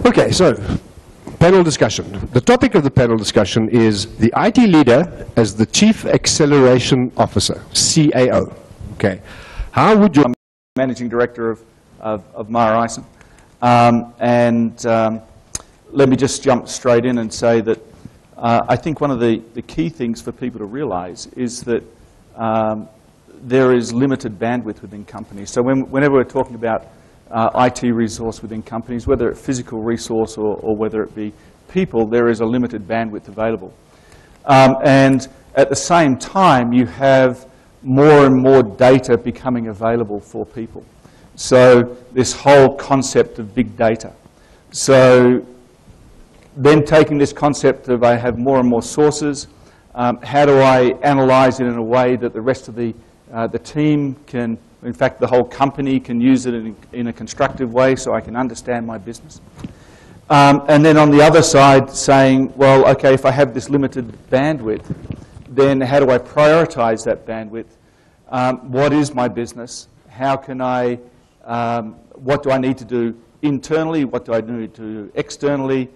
Okay, so panel discussion. The topic of the panel discussion is the IT leader as the Chief Acceleration Officer, CAO. Okay, how would you... I'm Managing Director of Mara Eisen. Let me just jump straight in and say that I think one of the key things for people to realize is that there is limited bandwidth within companies. So whenever we're talking about IT resource within companies, whether it's physical resource or whether it be people, there is a limited bandwidth available. And at the same time, you have more and more data becoming available for people. So this whole concept of big data. So then taking this concept of I have more and more sources, how do I analyze it in a way that the rest of the team can, in fact, the whole company can use it in a constructive way so I can understand my business. And then on the other side saying, well, okay, if I have this limited bandwidth, then how do I prioritize that bandwidth? What is my business? How can I, what do I need to do internally? What do I need to do externally?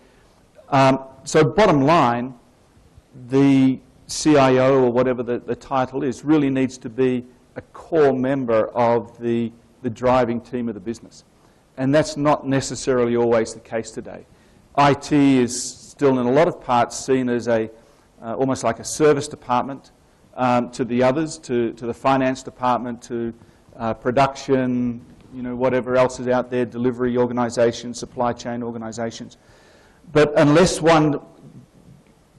So bottom line, the CIO or whatever the title is really needs to be a core member of the driving team of the business. And that's not necessarily always the case today. IT is still in a lot of parts seen as almost like a service department to the others, to the finance department, to production, whatever else is out there, delivery organizations, supply chain organizations. But unless one,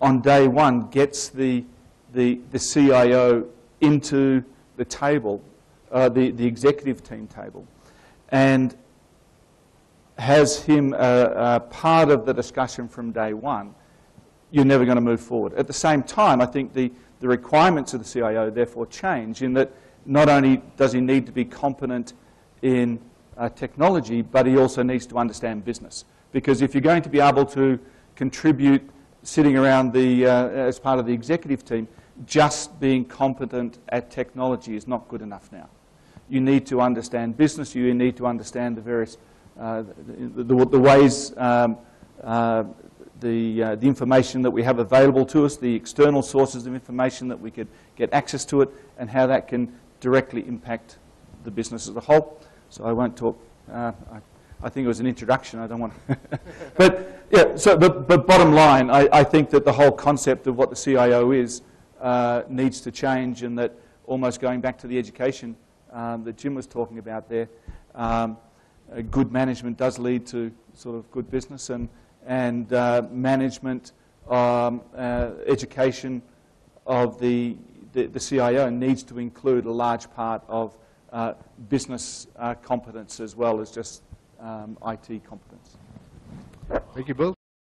on day one, gets the CIO into the table, the executive team table, and has him part of the discussion from day one, you're never going to move forward. At the same time, I think the requirements of the CIO therefore change in that not only does he need to be competent in technology, but he also needs to understand business. Because if you're going to be able to contribute sitting around as part of the executive team, just being competent at technology is not good enough now. You need to understand business. You need to understand the various the ways, the information that we have available to us, the external sources of information that we could get access to it, and how that can directly impact the business as a whole. So I won't talk. I think it was an introduction. I don't want to. But yeah. So, but bottom line, I think that the whole concept of what the CIO is needs to change, and that almost going back to the education that Jim was talking about there. Good management does lead to sort of good business, and management education of the CIO needs to include a large part of business competence as well as just IT competence. Thank you, Bill.